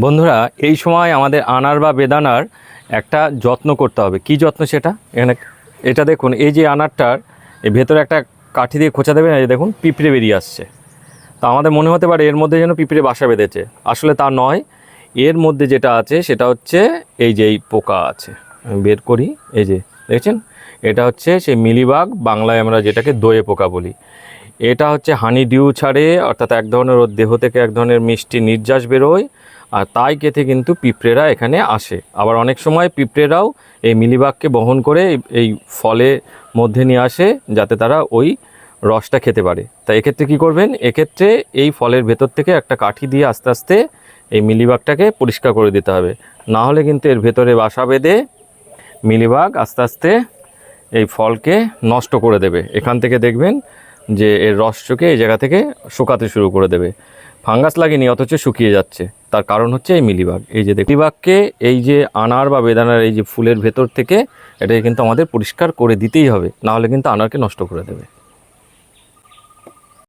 বন্ধুরা, এই সময় আমাদের আনার বা বেদানার একটা যত্ন করতে হবে। কি যত্ন সেটা? এখানে এটা দেখুন, এই যে আনারটার এই ভেতরে একটা কাঠি দিয়ে খোঁচা দেবেন, এই দেখুন পিঁপড়ে বেরিয়ে আসছে। তো আমাদের মনে হতে পারে এর মধ্যে যেন পিঁপড়ে বাসা বেঁধেছে, আসলে তা নয়। এর মধ্যে যেটা আছে সেটা হচ্ছে এই যে এই পোকা আছে, আমি বের করি, এই যে দেখছেন, এটা হচ্ছে সেই মিলিবাগ, বাংলায় আমরা যেটাকে দোয়ে পোকা বলি। এটা হচ্ছে হানি ডিউ ছাড়ে, অর্থাৎ এক ধরনের ওর দেহ থেকে এক ধরনের মিষ্টি নির্যাস বেরোয়, আর তাই খেতে কিন্তু পিঁপড়েরা এখানে আসে। আবার অনেক সময় পিঁপড়েরাও এই মিলিবাগকে বহন করে এই ফলের মধ্যে নিয়ে আসে, যাতে তারা ওই রসটা খেতে পারে। তাই এক্ষেত্রে কী করবেন, এক্ষেত্রে এই ফলের ভেতর থেকে একটা কাঠি দিয়ে আস্তে আস্তে এই মিলিবাগটাকে পরিষ্কার করে দিতে হবে। না হলে কিন্তু এর ভেতরে বাসা বেঁধে মিলিবাগ আস্তে আস্তে এই ফলকে নষ্ট করে দেবে। এখান থেকে দেখবেন যে এর রস শুকে এই জায়গা থেকে শুকাতে শুরু করে দেবে। ফাঙ্গাস লাগেনি, অথচ শুকিয়ে যাচ্ছে। তার কারণ হচ্ছে এই মিলিবাগ। এই যে মিলিবাগকে এই যে আনার বা বেদানার এই যে ফুলের ভেতর থেকে এটাকে কিন্তু আমাদের পরিষ্কার করে দিতেই হবে, না হলে কিন্তু আনারকে নষ্ট করে দেবে।